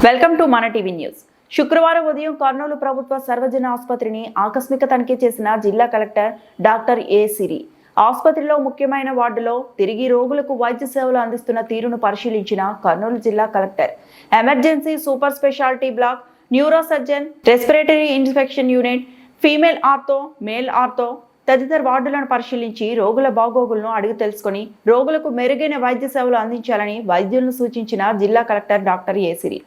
Welcome to మన TV news. శుక్రవారం ఉదయం కర్నూలు ప్రభుత్వ సర్వజన ఆసుపత్రిని ఆకస్మిక తనిఖీ చేసిన జిల్లా కలెక్టర్ డాక్టర్ ఏ సిరి. ఆసుపత్రిలో ముఖ్యమైన వార్డులో తిరిగి రోగులకు వైద్య సేవలు అందిస్తున్న తీరును పరిశీలించిన కర్నూలు జిల్లా collector emergency super speciality block, neuro surgeon, respiratory infection unit, female ortho, male ortho తదితర వార్డులను పరిశీలించి రోగుల బాగోగులను అడిగి తెలుసుకుని రోగులకు మెరుగైన వైద్య సేవలు అందించాలని వైద్యులను సూచించిన జిల్లా కలెక్టర్ డాక్టర్ ఏ సిరి.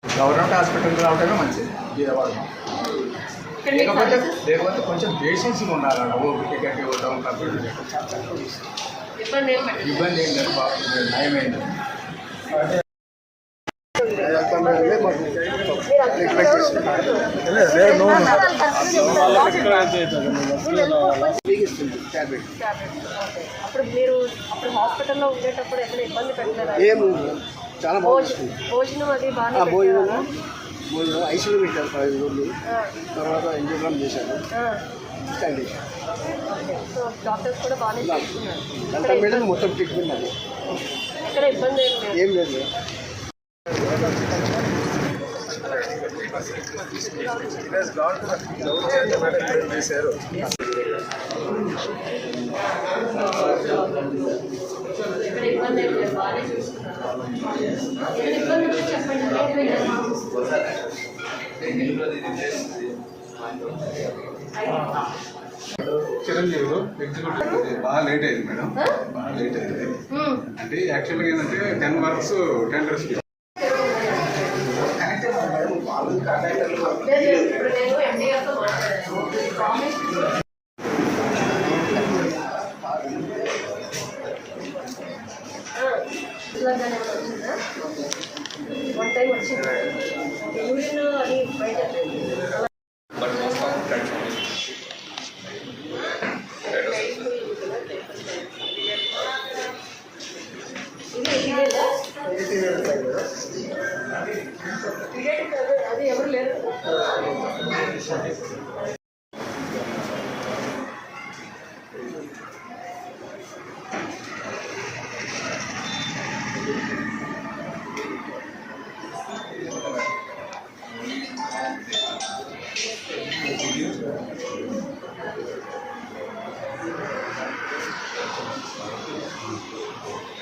గవర్నమెంట్ హాస్పిటల్కి రావడమే మంచిది. లేకపోతే కొంచెం పేషెన్స్గా ఉండాలన్న ఓపిక గట్టి ఇవ్వడం ఇబ్బంది ఏం లేదు. నయమైంది. అప్పుడు మీరు అప్పుడు హాస్పిటల్లో ఉండేటప్పుడు ఎక్కడ ఇబ్బంది పెట్టారా? చాలా బాగుంది. భోజనం అది బాగా భోజనం ఐసీయూ పెట్టారు 15 రోజులు. తర్వాత ఎంజోగ్రామ్ చేశారు, స్కాన్ చేశారు. సో డాక్టర్స్ కూడా బాగానే దాని మీద మొత్తం ట్రీట్మెంట్ అది. ఎక్కడ ఇబ్బంది ఏం లేదు. చిరంజీవులు ఎగ్జిక్యూటివ్ బాగా లేట్ అయింది మేడం, బాగా లేట్ అయింది. అంటే యాక్చువల్గా ఏంటంటే 10 వర్క్స్ టెండర్స్ వన్ టైం వచ్చింది. యూరిన్ అది బయట